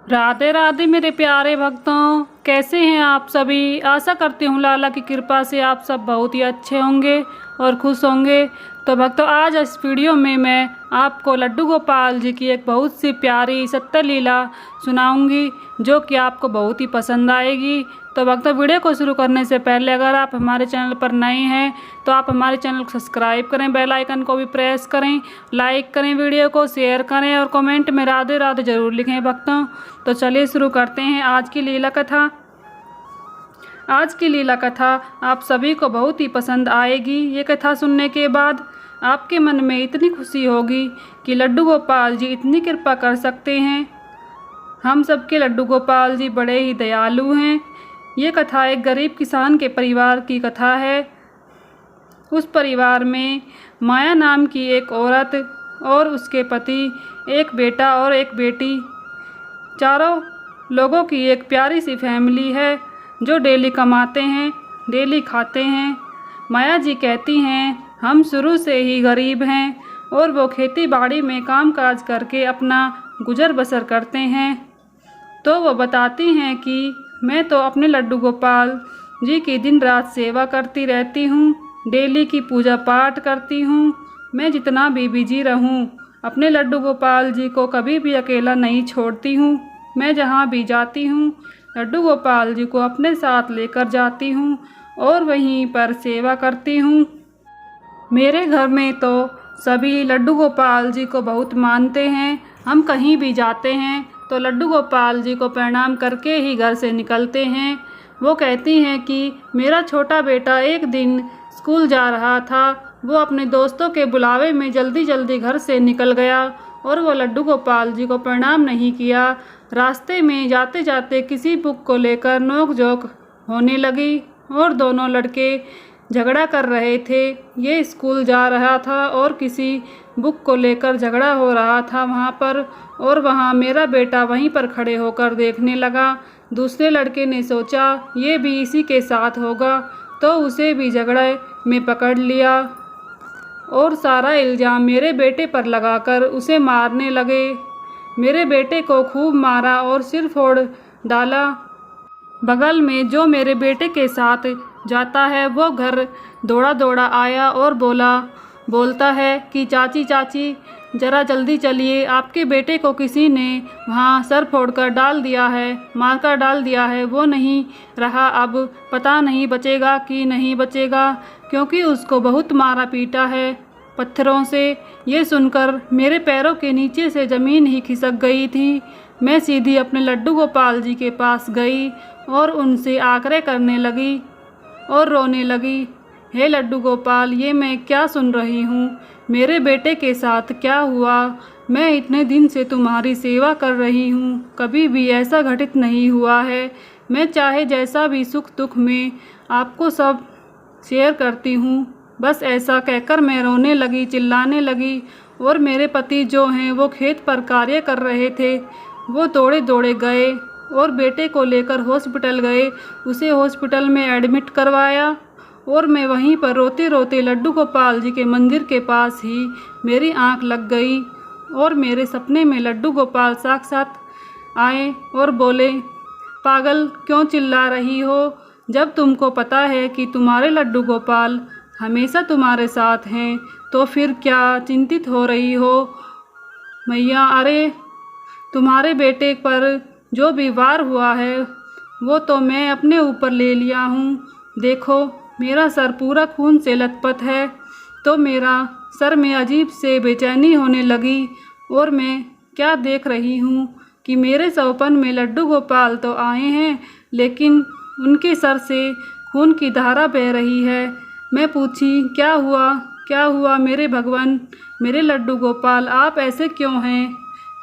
राधे राधे मेरे प्यारे भक्तों, कैसे हैं आप सभी। आशा करती हूँ लाला की कृपा से आप सब बहुत ही अच्छे होंगे और खुश होंगे। तो भक्तों, आज इस वीडियो में मैं आपको लड्डू गोपाल जी की एक बहुत सी प्यारी सत्य लीला सुनाऊंगी, जो कि आपको बहुत ही पसंद आएगी। तो भक्तों, वीडियो को शुरू करने से पहले अगर आप हमारे चैनल पर नए हैं तो आप हमारे चैनल को सब्सक्राइब करें, बेल आइकन को भी प्रेस करें, लाइक करें, वीडियो को शेयर करें और कमेंट में राधे राधे ज़रूर लिखें भक्तों। तो चलिए शुरू करते हैं आज की लीला कथा। आज की लीला कथा आप सभी को बहुत ही पसंद आएगी। ये कथा सुनने के बाद आपके मन में इतनी खुशी होगी कि लड्डू गोपाल जी इतनी कृपा कर सकते हैं। हम सबके लड्डू गोपाल जी बड़े ही दयालु हैं। ये कथा एक गरीब किसान के परिवार की कथा है। उस परिवार में माया नाम की एक औरत और उसके पति, एक बेटा और एक बेटी, चारों लोगों की एक प्यारी सी फैमिली है जो डेली कमाते हैं, डेली खाते हैं। माया जी कहती हैं हम शुरू से ही गरीब हैं और वो खेती बाड़ी में कामकाज करके अपना गुजर बसर करते हैं। तो वो बताती हैं कि मैं तो अपने लड्डू गोपाल जी की दिन रात सेवा करती रहती हूँ, डेली की पूजा पाठ करती हूँ। मैं जितना भी बिजी रहूँ अपने लड्डू गोपाल जी को कभी भी अकेला नहीं छोड़ती हूँ। मैं जहाँ भी जाती हूँ लड्डू गोपाल जी को अपने साथ लेकर जाती हूँ और वहीं पर सेवा करती हूँ। मेरे घर में तो सभी लड्डू गोपाल जी को बहुत मानते हैं। हम कहीं भी जाते हैं तो लड्डू गोपाल जी को प्रणाम करके ही घर से निकलते हैं। वो कहती हैं कि मेरा छोटा बेटा एक दिन स्कूल जा रहा था, वो अपने दोस्तों के बुलावे में जल्दी जल्दी घर से निकल गया और वो लड्डू गोपाल जी को प्रणाम नहीं किया। रास्ते में जाते जाते किसी बुक को लेकर नोक-झोंक होने लगी और दोनों लड़के झगड़ा कर रहे थे। ये स्कूल जा रहा था और किसी बुक को लेकर झगड़ा हो रहा था वहाँ पर, और वहाँ मेरा बेटा वहीं पर खड़े होकर देखने लगा। दूसरे लड़के ने सोचा ये भी इसी के साथ होगा, तो उसे भी झगड़े में पकड़ लिया और सारा इल्ज़ाम मेरे बेटे पर लगाकर उसे मारने लगे। मेरे बेटे को खूब मारा और सिर फोड़ डाला। बगल में जो मेरे बेटे के साथ जाता है वो घर दौड़ा दौड़ा आया और बोलता है कि चाची चाची ज़रा जल्दी चलिए, आपके बेटे को किसी ने वहाँ सर फोड़कर डाल दिया है, मारकर डाल दिया है। वो नहीं रहा, अब पता नहीं बचेगा कि नहीं बचेगा, क्योंकि उसको बहुत मारा पीटा है पत्थरों से। ये सुनकर मेरे पैरों के नीचे से ज़मीन ही खिसक गई थी। मैं सीधी अपने लड्डू गोपाल जी के पास गई और उनसे आग्रह करने लगी और रोने लगी, हे लड्डू गोपाल, ये मैं क्या सुन रही हूँ? मेरे बेटे के साथ क्या हुआ? मैं इतने दिन से तुम्हारी सेवा कर रही हूँ, कभी भी ऐसा घटित नहीं हुआ है। मैं चाहे जैसा भी सुख दुख में आपको सब शेयर करती हूँ। बस ऐसा कहकर मैं रोने लगी, चिल्लाने लगी। और मेरे पति जो हैं वो खेत पर कार्य कर रहे थे, वो दौड़े दौड़े गए और बेटे को लेकर हॉस्पिटल गए, उसे हॉस्पिटल में एडमिट करवाया। और मैं वहीं पर रोते रोते लड्डू गोपाल जी के मंदिर के पास ही मेरी आंख लग गई और मेरे सपने में लड्डू गोपाल साक्षात आए और बोले, पागल क्यों चिल्ला रही हो, जब तुमको पता है कि तुम्हारे लड्डू गोपाल हमेशा तुम्हारे साथ हैं, तो फिर क्या चिंतित हो रही हो मैया? अरे तुम्हारे बेटे पर जो भी वार हुआ है वो तो मैं अपने ऊपर ले लिया हूँ। देखो मेरा सर पूरा खून से लथपथ है। तो मेरा सर में अजीब से बेचैनी होने लगी और मैं क्या देख रही हूँ कि मेरे सपन में लड्डू गोपाल तो आए हैं, लेकिन उनके सर से खून की धारा बह रही है। मैं पूछी, क्या हुआ मेरे भगवान, मेरे लड्डू गोपाल, आप ऐसे क्यों हैं?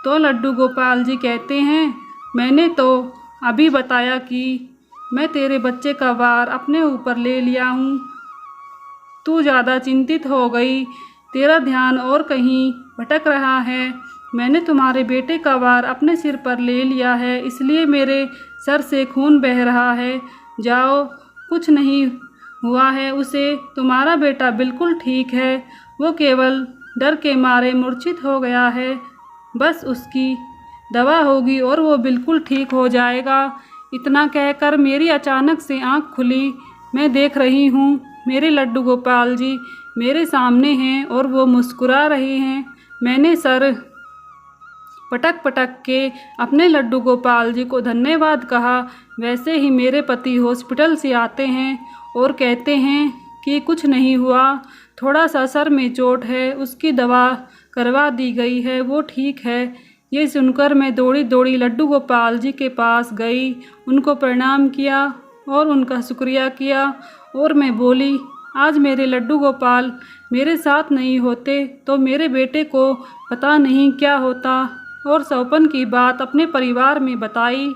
तो लड्डू गोपाल जी कहते हैं, मैंने तो अभी बताया कि मैं तेरे बच्चे का वार अपने ऊपर ले लिया हूँ। तू ज़्यादा चिंतित हो गई, तेरा ध्यान और कहीं भटक रहा है। मैंने तुम्हारे बेटे का वार अपने सिर पर ले लिया है, इसलिए मेरे सर से खून बह रहा है। जाओ, कुछ नहीं हुआ है उसे, तुम्हारा बेटा बिल्कुल ठीक है, वो केवल डर के मारे मूर्छित हो गया है। बस उसकी दवा होगी और वो बिल्कुल ठीक हो जाएगा। इतना कहकर मेरी अचानक से आँख खुली। मैं देख रही हूँ मेरे लड्डू गोपाल जी मेरे सामने हैं और वो मुस्कुरा रहे हैं। मैंने सर पटक पटक के अपने लड्डू गोपाल जी को धन्यवाद कहा। वैसे ही मेरे पति हॉस्पिटल से आते हैं और कहते हैं कि कुछ नहीं हुआ, थोड़ा सा सर में चोट है, उसकी दवा करवा दी गई है, वो ठीक है। ये सुनकर मैं दौड़ी दौड़ी लड्डू गोपाल जी के पास गई, उनको प्रणाम किया और उनका शुक्रिया किया और मैं बोली, आज मेरे लड्डू गोपाल मेरे साथ नहीं होते तो मेरे बेटे को पता नहीं क्या होता। और सौपन की बात अपने परिवार में बताई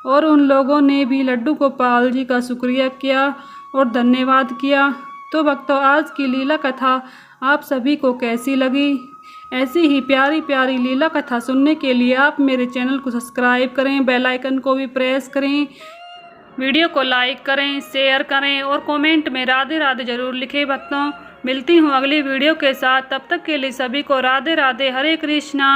और उन लोगों ने भी लड्डू गोपाल जी का शुक्रिया किया और धन्यवाद किया। तो भक्तों, आज की लीला कथा आप सभी को कैसी लगी? ऐसी ही प्यारी प्यारी लीला कथा सुनने के लिए आप मेरे चैनल को सब्सक्राइब करें, बेल आइकन को भी प्रेस करें, वीडियो को लाइक करें, शेयर करें और कमेंट में राधे राधे ज़रूर लिखें। भक्तों, मिलती हूँ अगली वीडियो के साथ। तब तक के लिए सभी को राधे राधे, हरे कृष्णा।